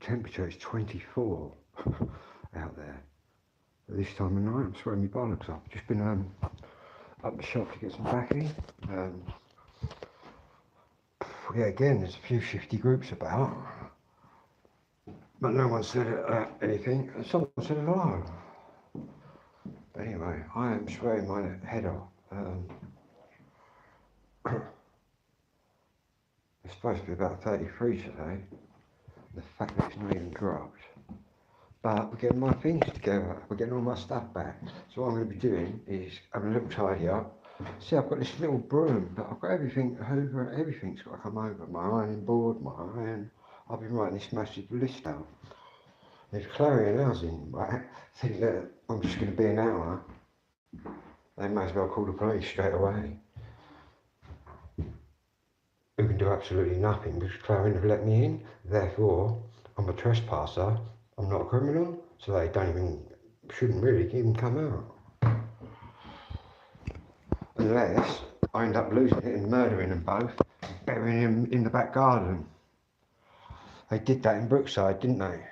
temperature is 24 out there at this time of night. I'm sweating my bollocks off. Just been up the shop to get some baccy. Yeah, again, there's a few shifty groups about, but no one said anything. Someone said hello. Anyway, I am swearing my head off. It's supposed to be about 33 today. The fact that it's not even dropped. But we're getting my things together. We're getting all my stuff back. So what I'm going to be doing is having a little tidy up. See, I've got this little broom, but I've got everything, Hoover, everything's got to come over. My ironing board, my iron. I've been writing this massive list out. If Clarion Housing, right, think that I'm just going to be an hour, they may as well call the police straight away. Who can do absolutely nothing because Clarion have let me in. Therefore, I'm a trespasser. I'm not a criminal, so they shouldn't really even come out. Unless I end up losing it and murdering them both, burying them in the back garden. They did that in Brookside, didn't they?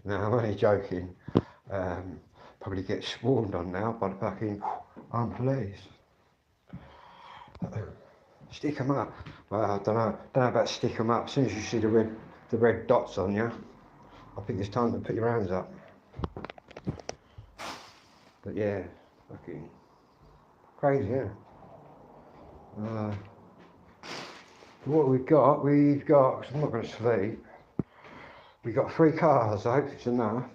No, I'm only joking. Probably get swarmed on now by the fucking armed police. Stick them up. Well, I don't know about stick them up. As soon as you see the red dots on you, I think it's time to put your hands up. But yeah, fucking crazy, yeah. What we've got, cause I'm not going to sleep, we've got 3 cars, I hope it's enough.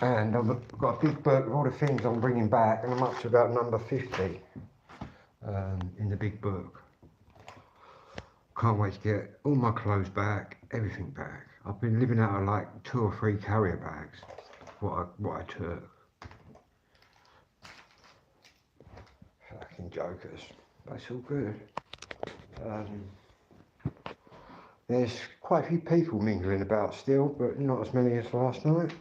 And I've got a big book of all the things I'm bringing back, and I'm up to about number 50 in the big book. Can't wait to get all my clothes back, everything back. I've been living out of like 2 or 3 carrier bags, what I took. Fucking jokers, but it's all good. There's quite a few people mingling about still, but not as many as last night.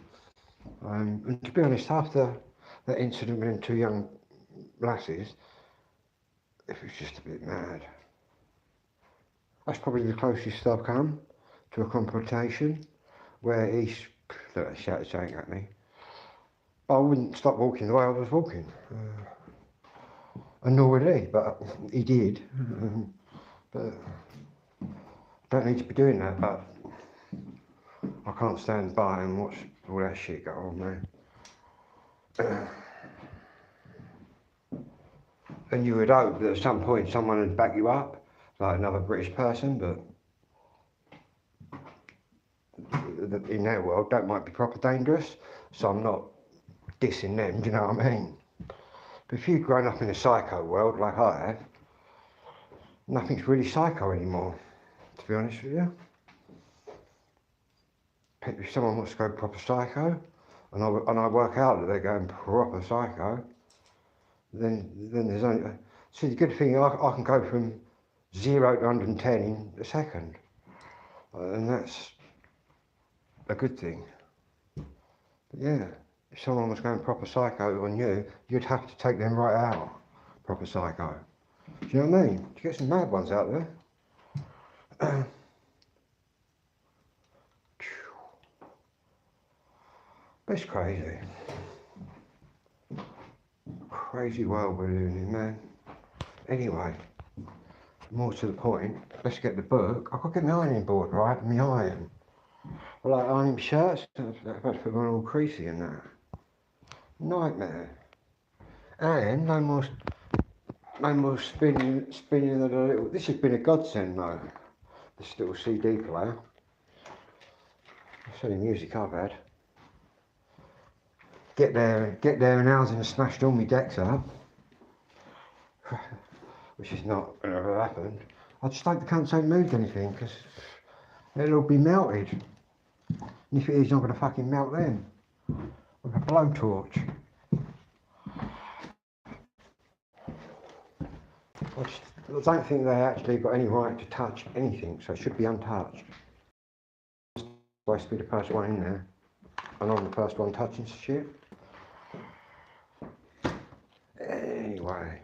And to be honest, after that incident with them 2 young lasses, it was just a bit mad. That's probably the closest I've come to a confrontation where he shouted something at me. I wouldn't stop walking the way I was walking. And nor would he, but he did. But I don't need to be doing that, but I can't stand by and watch all that shit go on, man. And you would hope that at some point someone would back you up, like another British person, but in their world that might be proper dangerous, so I'm not dissing them, do you know what I mean? But if you've grown up in a psycho world like I have, nothing's really psycho anymore, to be honest with you. If someone wants to go proper psycho, and I work out that they're going proper psycho, then there's only... See, the good thing, I can go from 0 to 110 in a second, and that's a good thing. But yeah, if someone was going proper psycho on you, you'd have to take them right out, proper psycho. Do you know what I mean? You get some mad ones out there. But it's crazy. Crazy world we're living in, man. Anyway, more to the point, let's get the book. I've got to get my ironing board, right, and my iron. I like ironing shirts, I've had to put them all creasy and that. Nightmare. And no more spinning of the little... This has been a godsend though, this little CD player. That's the only music I've had. Get there and housing has smashed all my decks up. Which is not going to ever happen. I just hope the cunts ain't moved anything, because it'll all be melted. And if it is, I'm going to fucking melt them with a blowtorch. I don't think they actually got any right to touch anything, so it should be untouched. I'm supposed to be the first one in there, and I'm the first one touching shit. Anyway,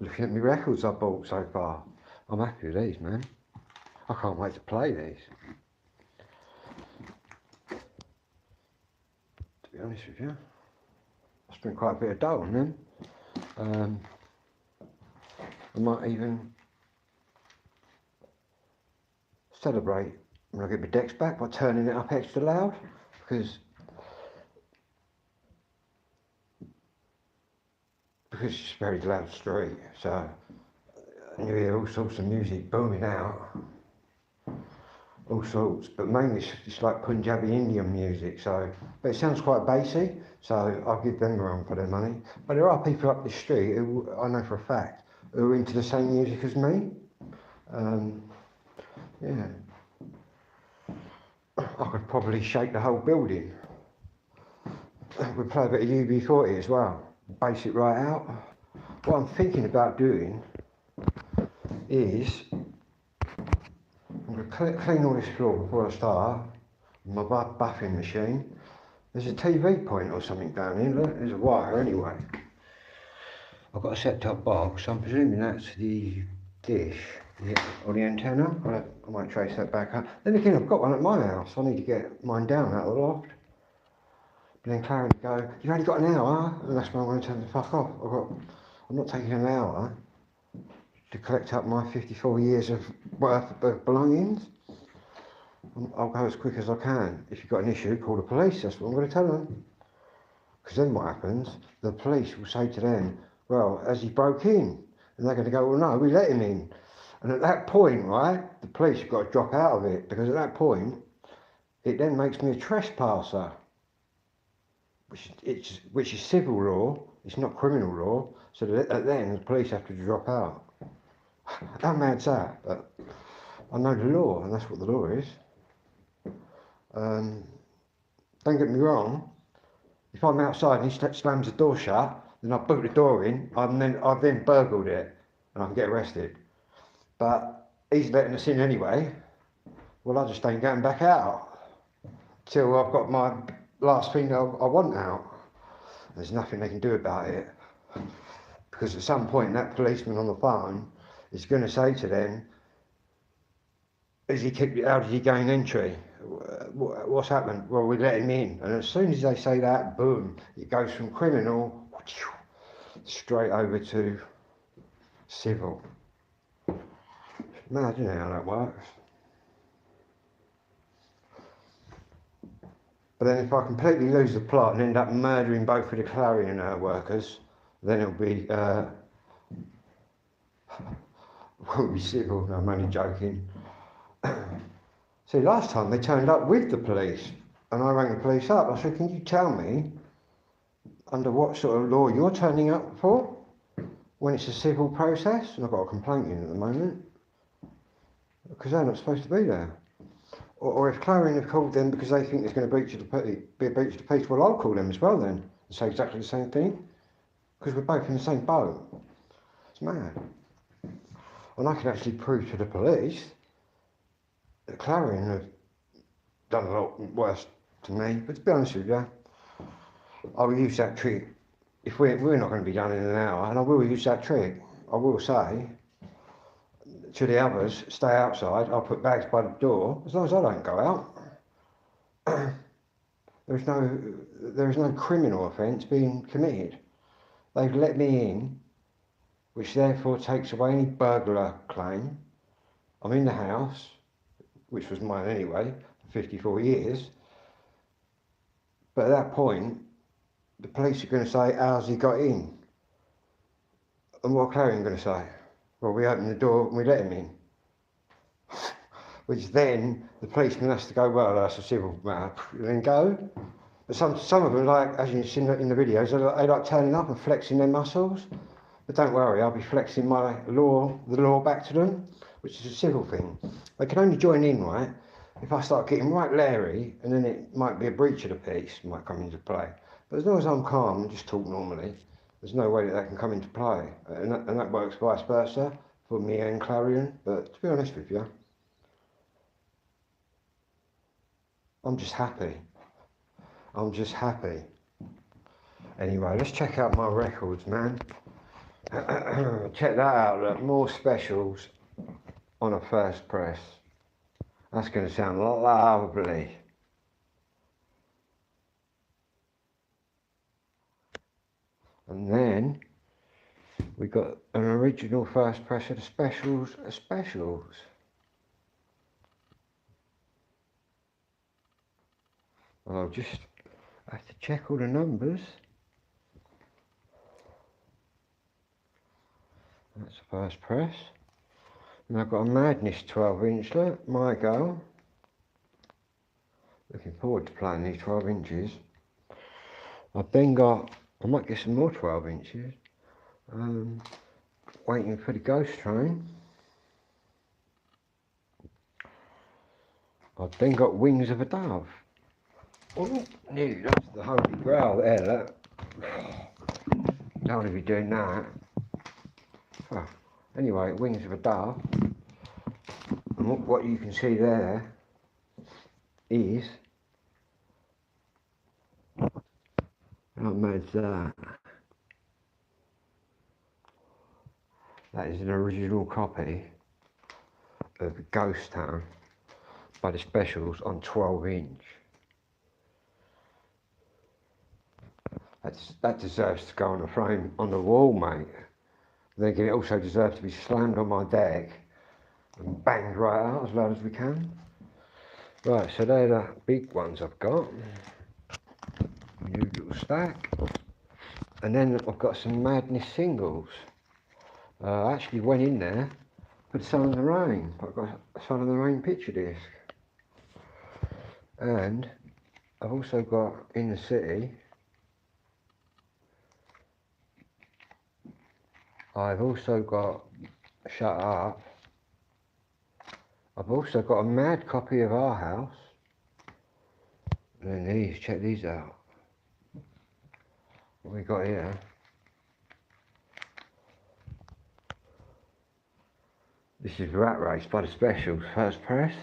looking at my records I bought so far, I'm happy with these, man. I can't wait to play these. To be honest with you, I spent quite a bit of dough on them. I might even celebrate when I get my decks back by turning it up extra loud, because it's a very loud street, so you hear all sorts of music booming out, all sorts, but mainly it's like Punjabi Indian music, so, but it sounds quite bassy, so I'll give them a run for their money. But there are people up the street who, I know for a fact, who are into the same music as me. Yeah. I could probably shake the whole building. We play a bit of UB40 as well, bass it right out. What I'm thinking about doing is, I'm going to clean all this floor before I start, with my buffing machine. There's a TV point or something down here, look, there's a wire anyway. I've got a set-top box, I'm presuming that's the dish, or the antenna. I might trace that back up. Then again, I've got one at my house, I need to get mine down out of the loft. But then Clary would go, you've only got an hour, and that's when I'm going to turn the fuck off. I'm not taking an hour to collect up my 54 years of worth of belongings. I'll go as quick as I can. If you've got an issue, call the police, that's what I'm going to tell them. Because then what happens, the police will say to them, well, has he broke in? And they're going to go, well, no, we let him in. And at that point, right, the police have got to drop out of it, because at that point, it then makes me a trespasser, which is civil law, it's not criminal law, so then the police have to drop out. How mad's that? But I know the law, and that's what the law is. Don't get me wrong, if I'm outside and he slams the door shut, then I boot the door in, I've then burgled it, and I can get arrested. But he's letting us in anyway, well, I just ain't going back out till I've got my last thing I want out. There's nothing they can do about it, because at some point that policeman on the phone is going to say to them, how did he gain entry? What's happened? Well, we let him in. And as soon as they say that, boom, it goes from criminal straight over to civil. Mad, you know how that works. But then if I completely lose the plot and end up murdering both of the Clarion workers, then it'll be won't be civil. No, I'm only joking. See, last time they turned up with the police, and I rang the police up. I said, can you tell me under what sort of law you're turning up for when it's a civil process? And I've got a complaint in at the moment, because they're not supposed to be there. Or if Clarion have called them because they think there's going to be a breach of the peace, well, I'll call them as well then and say exactly the same thing, because we're both in the same boat. It's mad. And I can actually prove to the police that Clarion have done a lot worse to me, but to be honest with you, I'll use that trick. If we're not going to be done in an hour, and I will use that trick, I will say to the others, stay outside, I'll put bags by the door, as long as I don't go out. There is no criminal offence being committed. They've let me in, which therefore takes away any burglar claim. I'm in the house, which was mine anyway, for 54 years. But at that point, the police are going to say, how's he got in? And what are Clarion going to say? Well, we opened the door and we let him in. Which then, the policeman has to go, well, that's a civil matter, and then go. But some of them, like, as you've seen in the videos, they like turning up and flexing their muscles. But don't worry, I'll be flexing the law back to them, which is a civil thing. They can only join in, right, if I start getting right leery, and then it might be a breach of the peace, might come into play. But as long as I'm calm and just talk normally, there's no way that can come into play. And that works vice versa for me and Clarion. But to be honest with you, I'm just happy. I'm just happy. Anyway, let's check out my records, man. Check that out, look, more specials on a first press. That's going to sound lovely. And then we got an original first press of the specials. I'll just have to check all the numbers. That's the first press. And I've got a Madness 12-inch, look, my go. Looking forward to playing these 12 inches. I've then got, I might get some more 12 inches. Waiting for the Ghost Train. I've then got Wings of a Dove. Oh, nearly lost the Holy Grail there, look. Don't want to be doing that. Oh, anyway, Wings of a Dove. And what you can see there is, how mad's that? That is an original copy of Ghost Town by the Specials on 12-inch. That deserves to go on a frame on the wall, mate. Then it also deserves to be slammed on my deck and banged right out as loud as we can. Right, so they're the big ones I've got. New little stack. And then I've got some Madness singles. I actually went in there, put Sun in the Rain. I've got a Sun in the Rain picture disc. And I've also got In the City. I've also got Shut Up. I've also got a mad copy of Our House. And then these, check these out. What we got here? This is Rat Race by the Specials, first press.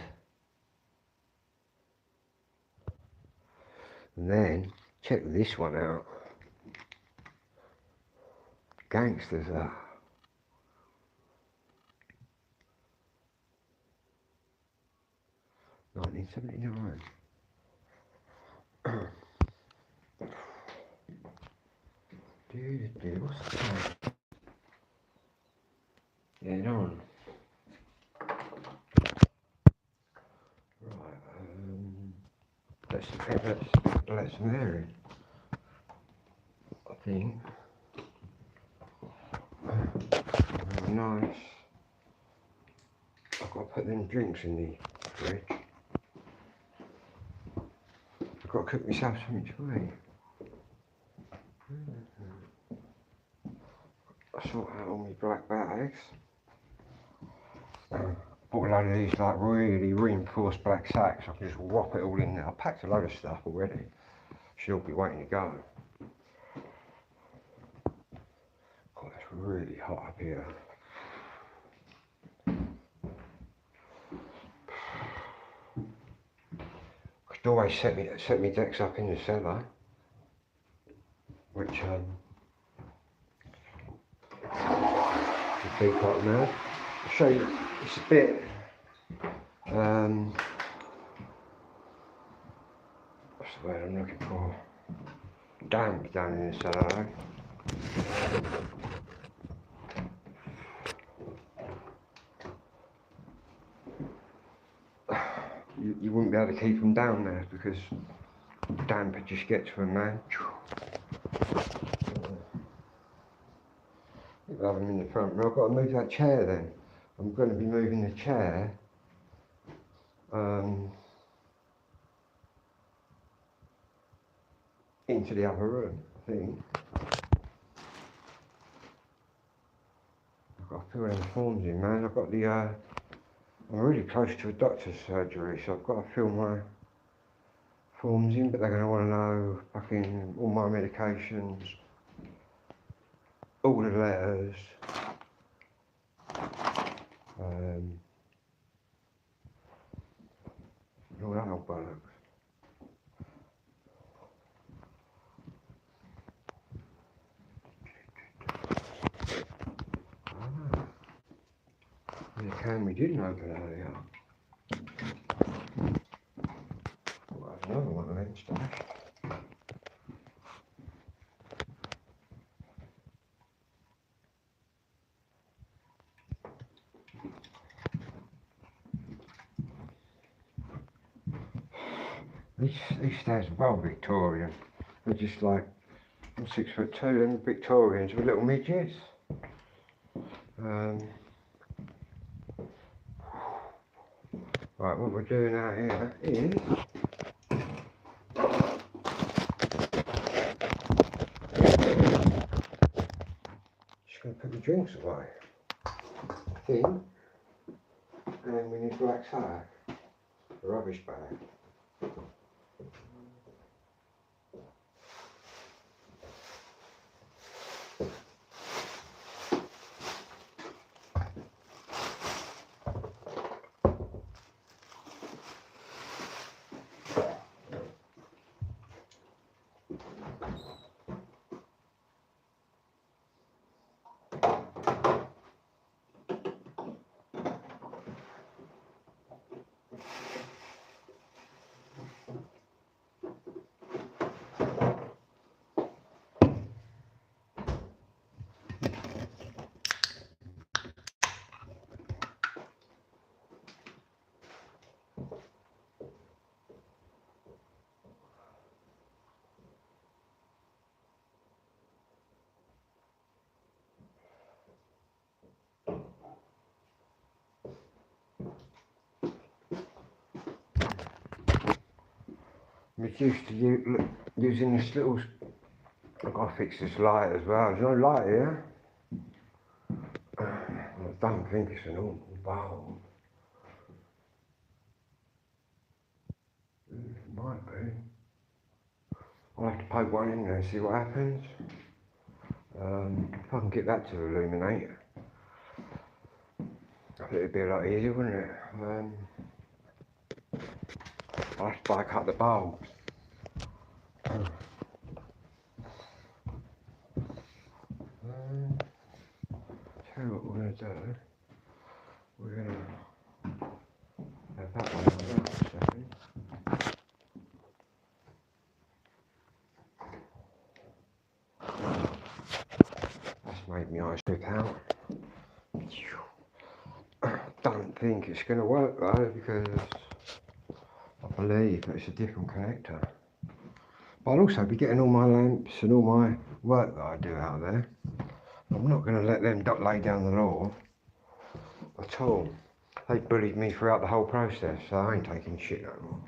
And then, check this one out. Gangsters are. $1979. What's the time? Getting on. Right, let's vary. I think. Very nice. I've got to put them drinks in the fridge. I've got to cook myself something to eat. I sort out all my black bags. Bought a load of these like really reinforced black sacks. I can just whop it all in there. I packed a load of stuff already. Should all be waiting to go. God, it's really hot up here. I could always set me decks up in the cellar, which would be quite mad. I'll show you. It's a bit. What's the word I'm looking for? Damp down in the cellar. You wouldn't be able to keep them down there because damp would just get to them, man. I'll have them in the front room. I've got to move that chair then. I'm going to be moving the chair into the other room, I think. I've got to fill them forms in, man. I've got the, I'm really close to a doctor's surgery, so I've got to fill my forms in, but they're going to want to know fucking all my medications, all the letters, and all that old bollocks. The can we didn't open earlier. These stairs are well Victorian. They're just like, I'm 6'2", and Victorians with little midgets. Right, what we're doing out here is just going to put the drinks away. Thin, and then we need black sack, a rubbish bag. I'm used to using this little. I've got to fix this light as well. There's no light here. I don't think it's an normal bulb. It might be. I'll have to poke one in there and see what happens. If I can get that to illuminate, I think it'd be a lot easier, wouldn't it? I'll have to bike up the bulbs. Tell you what we're going to do. We're going to have that one on that for a second. That's made me eyes slip out. Don't think it's going to work though, because I believe that it's a different connector. But I'll also be getting all my lamps and all my work that I do out there. I'm not going to let them lay down the law at all. They bullied me throughout the whole process, so I ain't taking shit no more.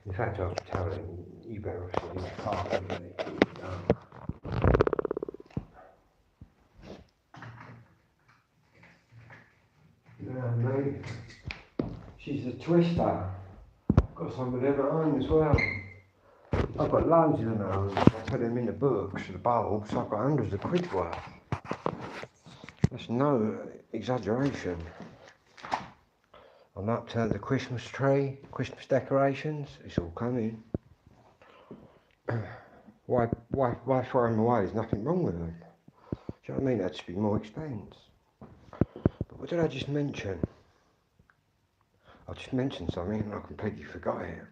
In fact, I was telling them, you better see this car. Mate, she's a twister. Got some of them at home as well. I've got loads of them at home. I put them in the books, the bulbs. I've got hundreds of quid worth. That's no exaggeration. I'm up to the Christmas tree, Christmas decorations. It's all coming. Why throw them away? There's nothing wrong with them. Do you know what I mean? That'd just be more expense. But what did I just mention? I just mentioned something and I completely forgot it.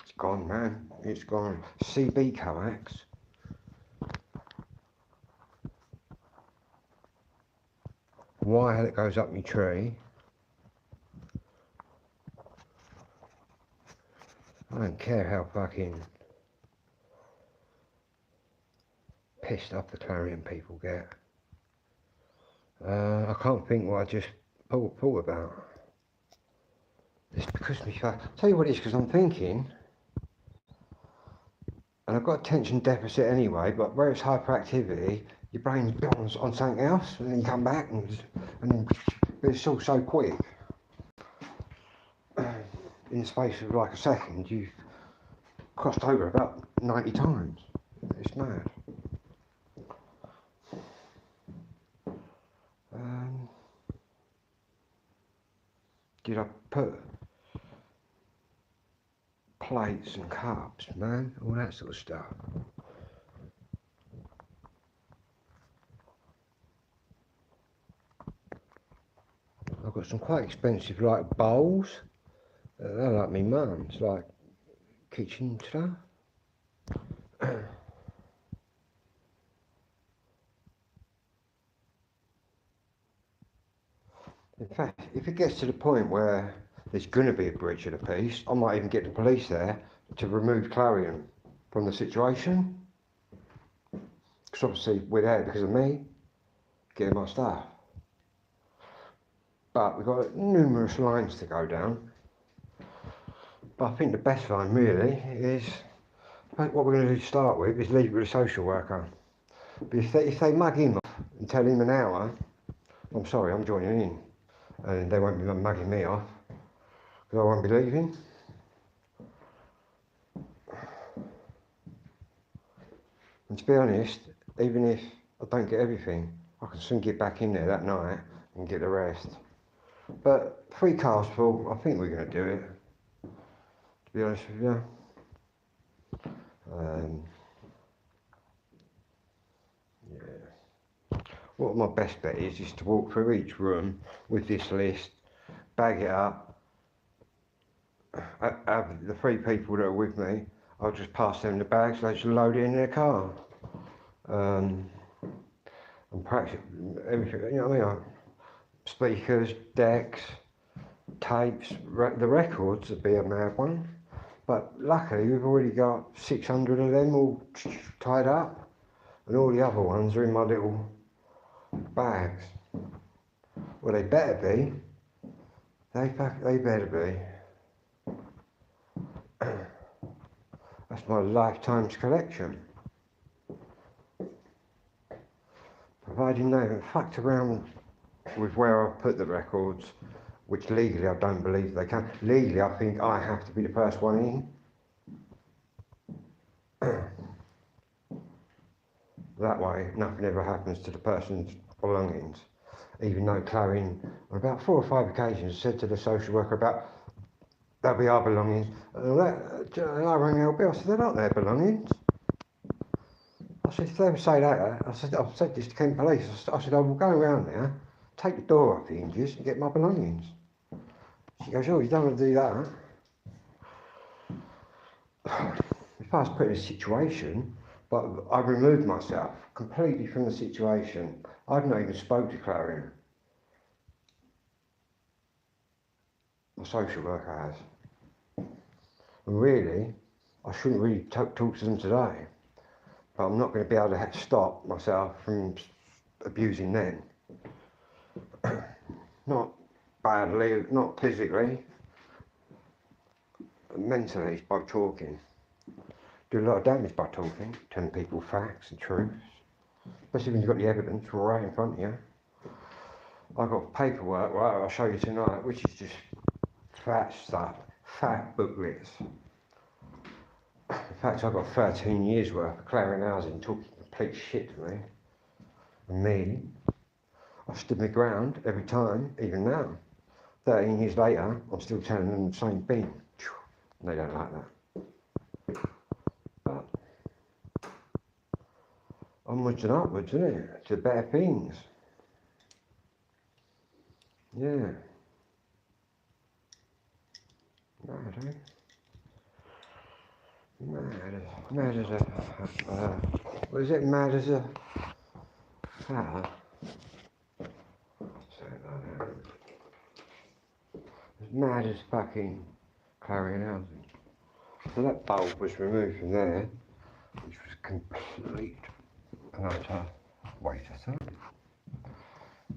It's gone, man. It's gone. CB coax. Wire that goes up my tree. I don't care how fucking pissed off the Clarion people get. I can't think what I just thought about. It's because tell you what it is, because I'm thinking, and I've got attention deficit anyway, but where it's hyperactivity, your brain's on something else, and then you come back, and then it's all so quick. In the space of like a second, you've crossed over about 90 times. It's mad. Did I put plates and cups, man? All that sort of stuff. I've got some quite expensive like bowls. They're like me mum's, like kitchen stuff. In fact, if it gets to the point where there's going to be a breach of the peace, I might even get the police there to remove Clarion from the situation. Because obviously we're there because of me getting my stuff. But we've got numerous lines to go down. But I think the best line really is, what we're going to do to start with is leave it with a social worker. But if they mug him off and tell him an hour, I'm sorry, I'm joining in. And they won't be mugging me off, because I won't be leaving. And to be honest, even if I don't get everything, I can soon get back in there that night and get the rest. But 3 cars full, I think we're going to do it, to be honest with you. Yeah. What my best bet is to walk through each room with this list, bag it up, have the 3 people that are with me, I'll just pass them the bags, they just load it in their car. And perhaps everything, you know what I mean? Speakers, decks, tapes, the records would be a mad one. But luckily we've already got 600 of them all tied up, and all the other ones are in my little bags. Well, they better be. They better be. That's my lifetime's collection. Providing they haven't fucked around with where I've put the records, which legally I don't believe they can. Legally, I think I have to be the first one in. That way, nothing ever happens to the person's belongings. Even though Clarion, on about 4 or 5 occasions, said to the social worker about, that'll be our belongings. And I rang LB, I said, they're not their belongings. I said, if they ever say that, I've said this to Kent Police. I said, I will go around there, take the door off the hinges and get my belongings. She goes, oh, you don't want to do that. If I was put in a situation, but I removed myself completely from the situation. I've not even spoke to Clarion. The social worker has. And really, I shouldn't really talk to them today. But I'm not going to be able to stop myself from abusing them. Not badly, not physically, mentally by talking. Do a lot of damage by talking, telling people facts and truths. Especially when you've got the evidence right in front of you. I've got paperwork, right, I'll show you tonight, which is just fat stuff, fat booklets. In fact, I've got 13 years worth of Clarion Housing talking complete shit to me. And me, I stood my ground every time, even now. 13 years later, I'm still telling them the same thing. They don't like that. But onwards and upwards, isn't it? To better things. Yeah. Mad, eh? Mad as a, what is it, mad as a flower? As mad as fucking Clarion Housing. So that bulb was removed from there, which was complete and utter waste of time.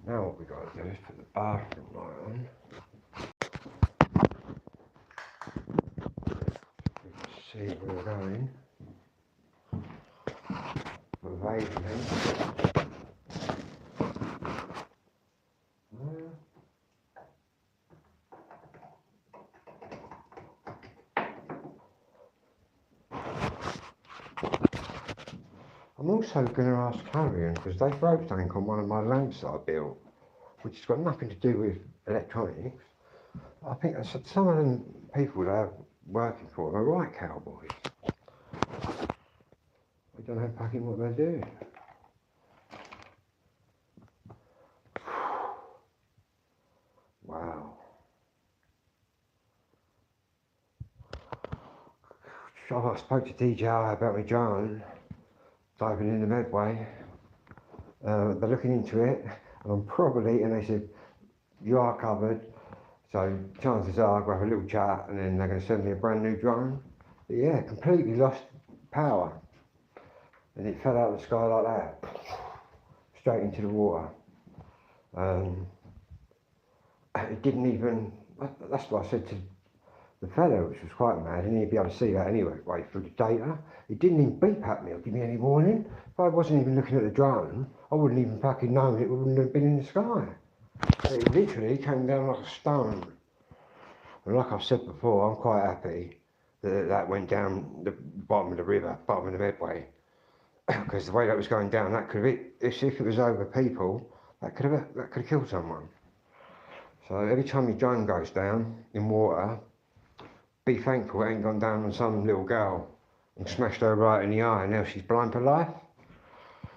Now what we got to do is put the bathroom light on. We can see where we're going. Vaguely. I'm also going to ask Clarion, because they broke something on one of my lamps that I built, which has got nothing to do with electronics. I think some of them people that are working for them are right cowboys. They don't know fucking what they're doing. Wow. I spoke to DJI about my drone diving in the Medway. They're looking into it, and I'm probably, and they said, you are covered. So chances are I'll have a little chat and then they're going to send me a brand new drone. But yeah, completely lost power. And it fell out of the sky like that, straight into the water. It didn't even, that's what I said to the fellow, which was quite mad, and he'd be able to see that anyway through the data. It didn't even beep at me or give me any warning. If I wasn't even looking at the drone, I wouldn't even fucking known it wouldn't have been in the sky. It literally came down like a stone. And like I've said before, I'm quite happy that that went down the bottom of the river, bottom of the Medway. Because the way that was going down, that could have, if it was over people, that could have killed someone. So every time your drone goes down in water, be thankful it ain't gone down on some little girl and smashed her right in the eye and now she's blind for life. Do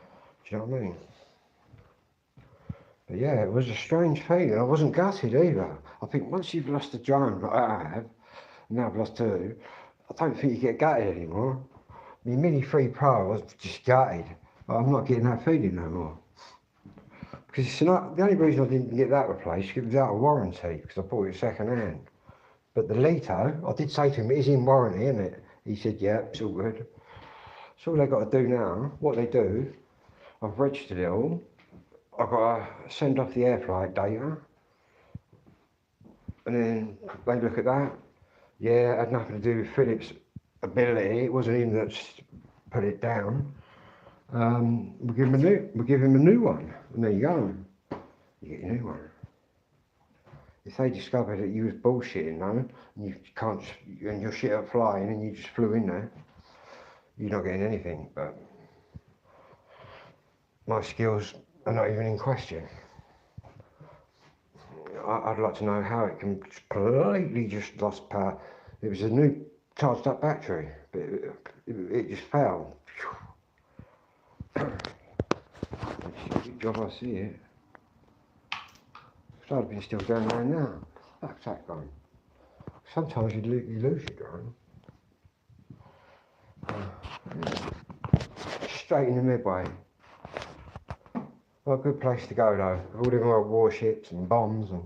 you know what I mean? But yeah, it was a strange feeling. I wasn't gutted either. I think once you've lost a drone, like I have, now I've lost two, I don't think you get gutted anymore. My Mini 3 Pro, I was just gutted, but I'm not getting that feeling no more. Because it's not, the only reason I didn't get that replaced, it was out of warranty, because I bought it second hand. But the Leto, I did say to him, it is in warranty, isn't it? He said, yeah, it's all good. So all they've got to do now, what they do, I've registered it all, I've got to send off the air flight data, and then they look at that. Yeah, it had nothing to do with Philips' ability, it wasn't him that's put it down. We'll give him a new one, and there you go. You get your new one. If they discovered that you was bullshitting, though, and you can't, and your shit up flying, and you just flew in there, you're not getting anything. But my skills are not even in question. I'd like to know how it can completely just lost power. It was a new charged up battery, but it just fell. Good job I see it. I'd have been still down there now. Fuck's that gone? Sometimes you lose your drone. Straight in the Midway. Well, a good place to go though, with all them old warships and bombs and...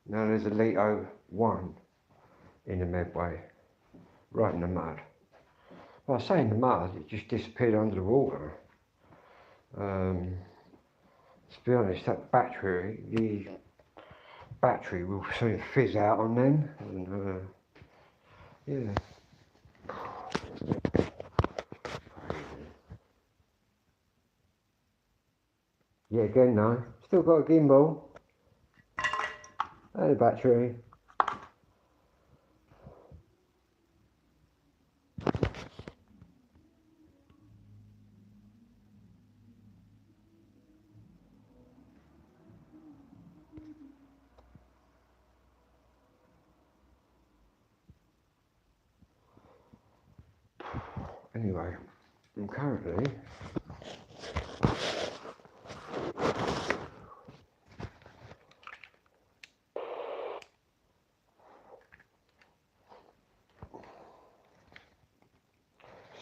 Now there's a Leto 1 in the Medway, right in the mud. Well, I say in the mud, it just disappeared under the water. To be honest, that battery, the battery will soon fizz out on them, and yeah. Yeah, again though, still got a gimbal, and a battery. Anyway, I'm currently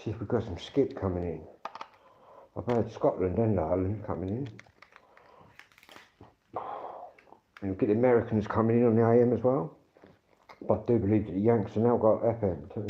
see if we've got some skip coming in. I've had Scotland and Ireland coming in. And we'll get the Americans coming in on the AM as well. But I do believe that the Yanks have now got FM too.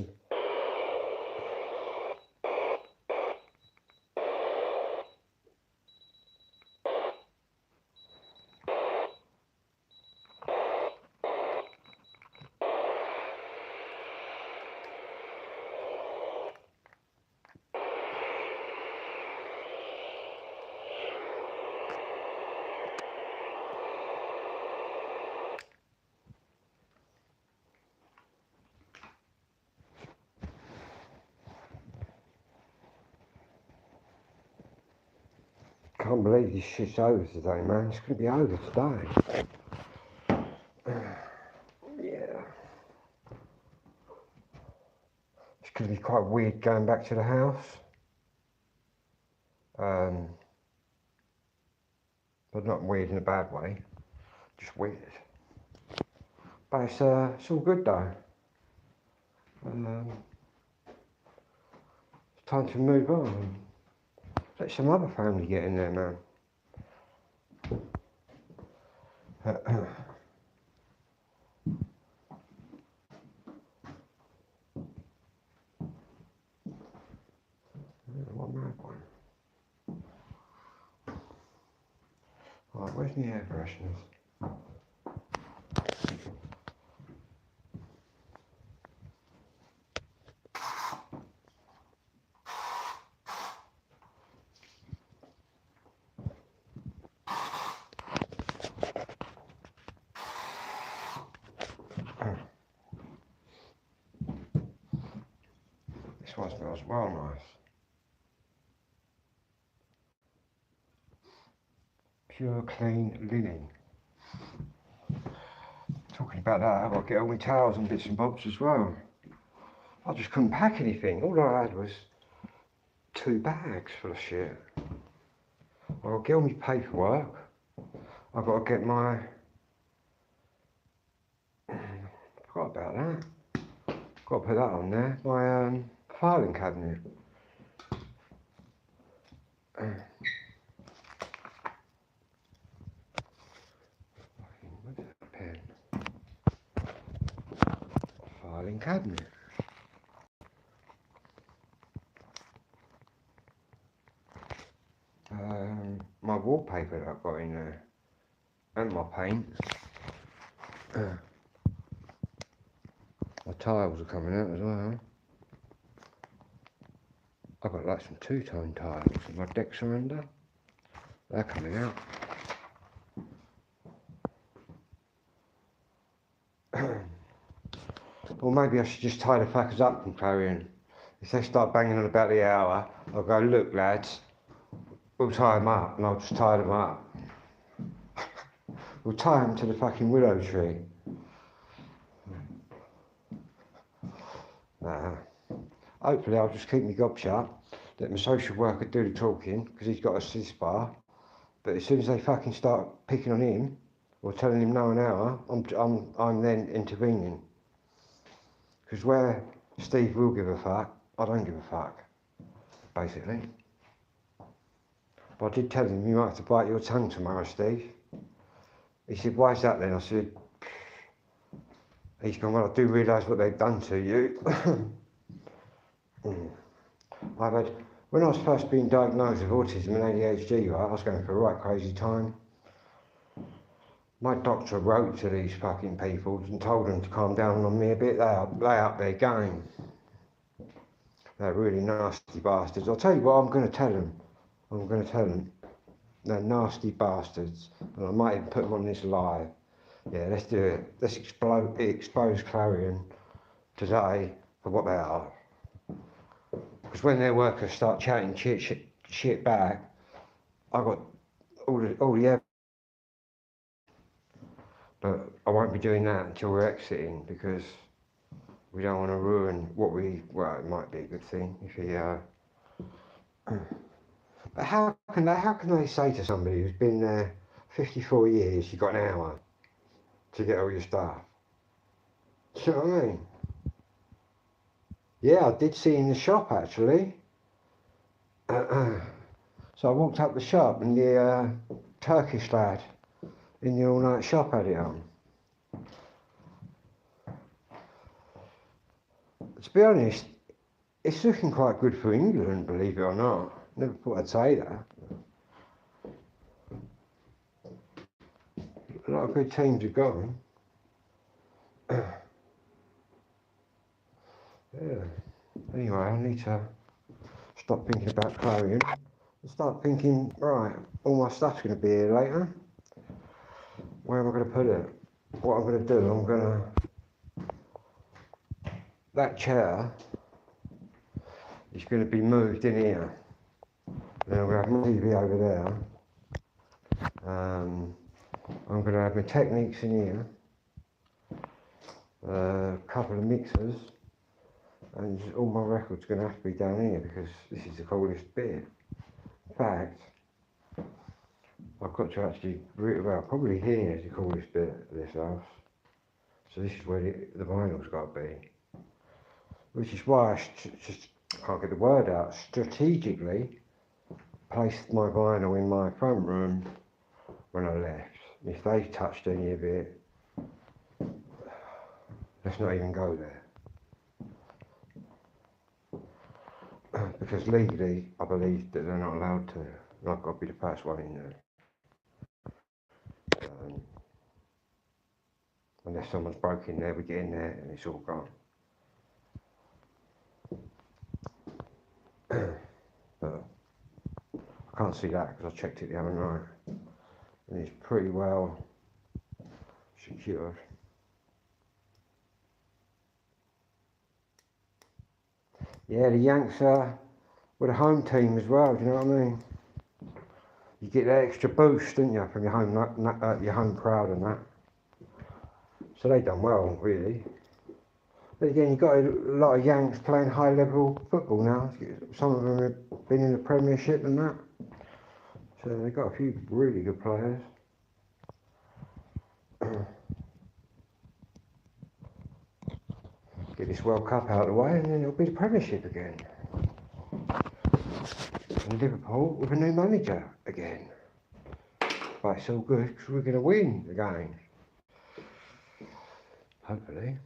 Can't believe this shit's over today, man. It's going to be over today. Yeah. It's going to be quite weird going back to the house. But not weird in a bad way. Just weird. But it's all good though. It's time to move on. Let some other family get in there, man. What mad one? Right, where's the air fresheners? This one smells well nice. Pure clean linen. Talking about that, I've got to get all my towels and bits and bobs as well. I just couldn't pack anything. All I had was 2 bags full of shit. I've got to get all my paperwork. I've got to get my... forgot about that. Got to put that on there. My filing cabinet. Where's that pen? Filing cabinet. My wallpaper that I've got in there. And my paint. My tiles are coming out as well. I've got like some 2-tone tiles and my decks are under. They're coming out. Or maybe I should just tie the fuckers up and carry on. If they start banging on about the hour, I'll go, look lads, we'll tie them up, and I'll just tie them up. We'll tie them to the fucking willow tree. Nah. Hopefully I'll just keep my gob shut, let my social worker do the talking, because he's got a cis bar. But as soon as they fucking start picking on him, or telling him no an hour, I'm then intervening. Because where Steve will give a fuck, I don't give a fuck, basically. But I did tell him, you might have to bite your tongue tomorrow, Steve. He said, why is that then? I said, he's gone, well, I do realise what they've done to you. I've had, when I was first being diagnosed with autism and ADHD, right, I was going through a right crazy time. My doctor wrote to these fucking people and told them to calm down on me a bit. They up their game. They're really nasty bastards. I'll tell you what, I'm going to tell them. They're nasty bastards. And I might even put them on this live. Yeah, let's do it. Let's expose Clarion today for what they are. Because when their workers start chatting shit back, I got all the evidence. But I won't be doing that until we're exiting, because we don't want to ruin what well, it might be a good thing if he, but how can they say to somebody who's been there 54 years, you've got an hour to get all your stuff? Do you know what I mean? Yeah, I did see in the shop actually. So I walked up the shop and the Turkish lad in the all-night shop had it on. To be honest, it's looking quite good for England, believe it or not. Never thought I'd say that. A lot of good teams have gone. Yeah. Anyway, I need to stop thinking about Clarion and start thinking, right, all my stuff's going to be here later. Where am I going to put it? What I'm going to do, I'm going to... That chair is going to be moved in here. Then I'm going to have my TV over there. I'm going to have my Techniques in here. A couple of mixers. And all my records are going to have to be down here because this is the coolest bit. In fact, I've got to actually, well, probably here is the coolest bit of this house. So this is where the vinyl's got to be. Which is why I just can't get the word out. Strategically placed my vinyl in my front room when I left. If they've touched any of it, let's not even go there. Because legally, I believe that they're not allowed to. And I've got to be the first one in there. Unless someone's broke in there, we get in there and it's all gone. But I can't see that because I checked it the other night. And it's pretty well secured. Yeah, the Yanks are with a home team as well, do you know what I mean? You get that extra boost, don't you, from your home crowd and that. So they done well, really. But again, you've got a lot of Yanks playing high level football now. Some of them have been in the Premiership and that. So they've got a few really good players. Get this World Cup out of the way and then it'll be the Premiership again. And Liverpool with a new manager again. But it's all good because we're going to win the game. Hopefully.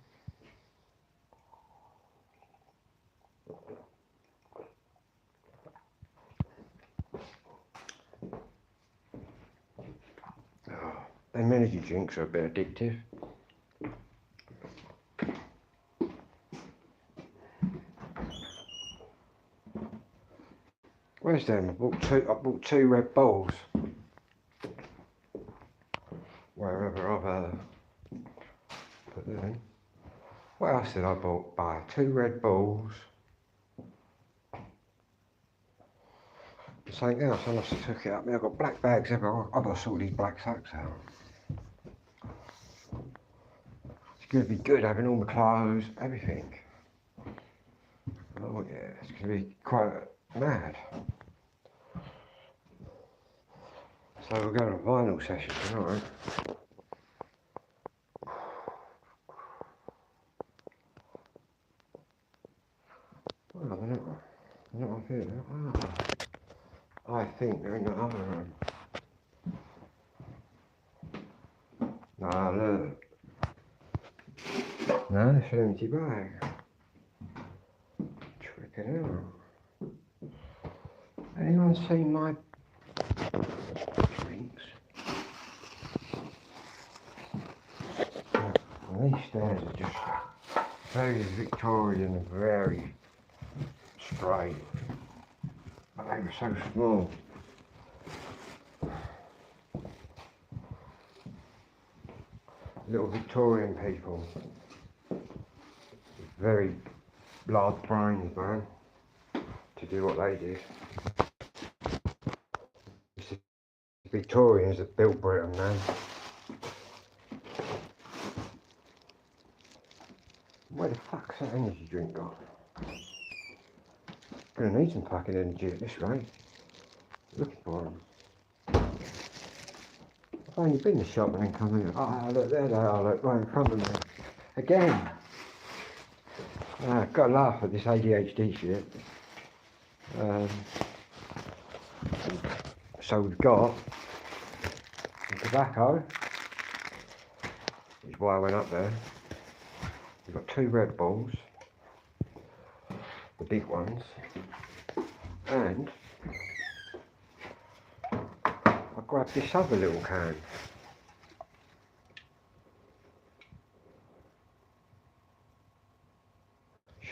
Oh, them energy drinks are a bit addictive. Where's them? I bought two Red Bulls. Wherever I've put them in. What else did I buy? Two Red Bulls. Something else, I must have took it up. I've got black bags everywhere. I've got to sort these black sacks out. It's going to be good having all my clothes, everything. Oh yeah, it's going to be quite mad. So we're going to a vinyl session tonight. Oh, they're not up here. Oh, I think they're in the other room. No, look. No, it's an empty bag. Tripping out. Anyone seen my drinks? Well, these stairs are just very Victorian and very straight. But they were so small. Little Victorian people. Very large brains, man, to do what they did. It's the Victorians that built Britain, man. Where the fuck's that energy drink gone? Gonna need some fucking energy at this rate. Looking for them. I've only been to the shop and then come in. Oh, look, there they are, look, right in front of me. Again. Got to laugh at this ADHD shit. So we've got tobacco, which is why I went up there. We've got two Red Bulls, the big ones, and I grabbed this other little can.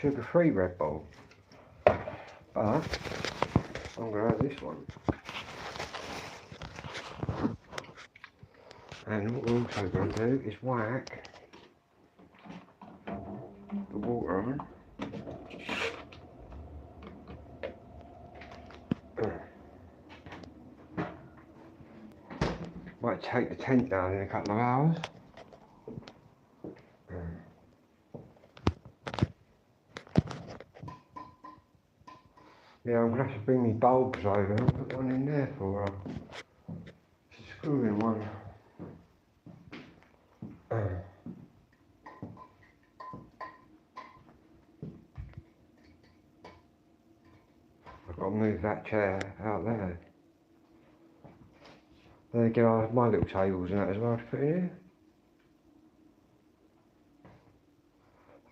Sugar-free Red Bull, but I'm going to have this one. And what we're also going to do is whack the water on. Might take the tent down in a couple of hours. Yeah, I'm going to have to bring me bulbs over and put one in there for Just screw in one. I've got to move that chair out there. Then again, I have my little tables and that as well to put in here.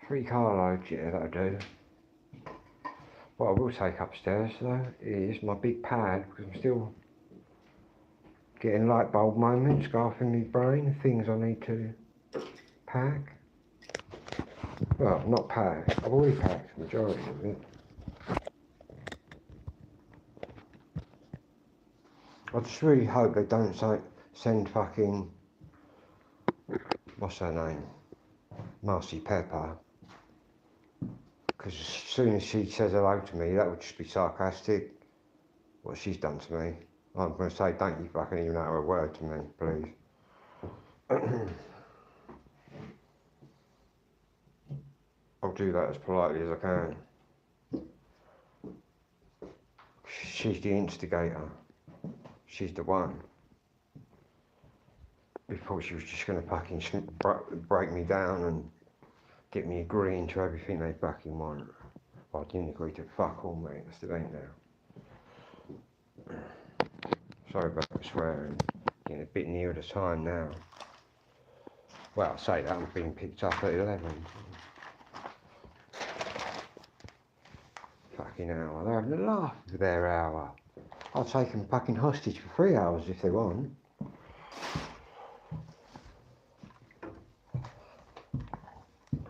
3 carloads, yeah, that'll do. What I will take upstairs though is my big pad, because I'm still getting light bulb moments go off in my brain, things I need to pack. Well, not pack, I've already packed the majority of it. I just really hope they don't send fucking, what's her name, Marcy Pepper. Because as soon as she says hello to me, that would just be sarcastic, what she's done to me. I'm going to say, don't you fucking even utter a word to me, please. I'll do that as politely as I can. She's the instigator. She's the one. Before she was just going to fucking break me down and get me agreeing to everything they fucking want. I didn't agree to fuck all, mate. I still ain't now. Sorry about the swearing. Getting a bit near the time now. Well, I say that, I'm being picked up at 11. Fucking hour. They're having a laugh with their hour. I'll take them fucking hostage for 3 hours if they want.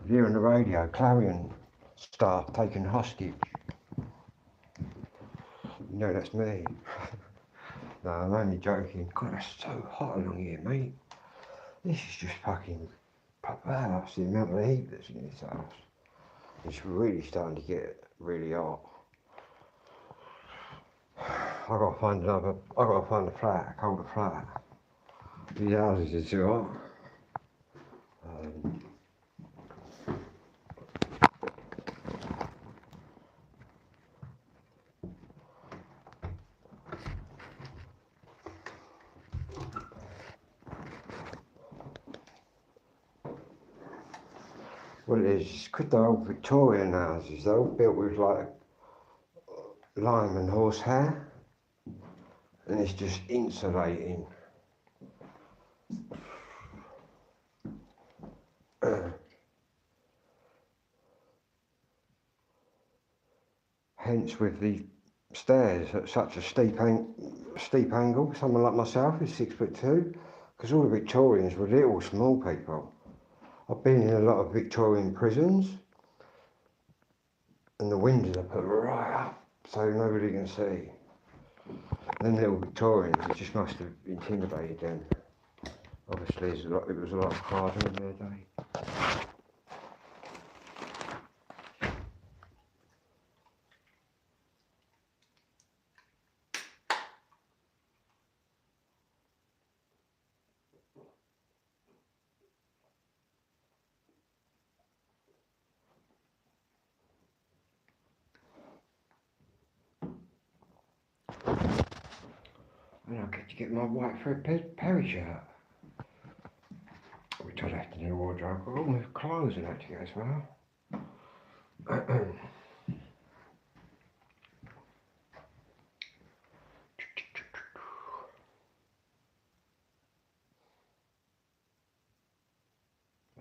Here on the radio, Clarion staff taken hostage. You know that's me. No, I'm only joking. God, it's so hot along here, mate. This is just fucking proper. That's the amount of heat that's in this house. It's really starting to get really hot. I gotta find a flat, a colder flat. These houses are too hot. Well, it is, because they're old Victorian houses, they're all built with like lime and horsehair, and it's just insulating. Hence with the stairs at such a steep angle, someone like myself is 6'2", because all the Victorians were little small people. I've been in a lot of Victorian prisons, and the windows are put right up so nobody can see. Them little Victorians, it just must have intimidated them. Obviously, it was a lot harder in their day. And I get to get my white Fred Perry shirt, which I left in the wardrobe. I've got all my clothes and that to get as well.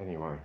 Anyway.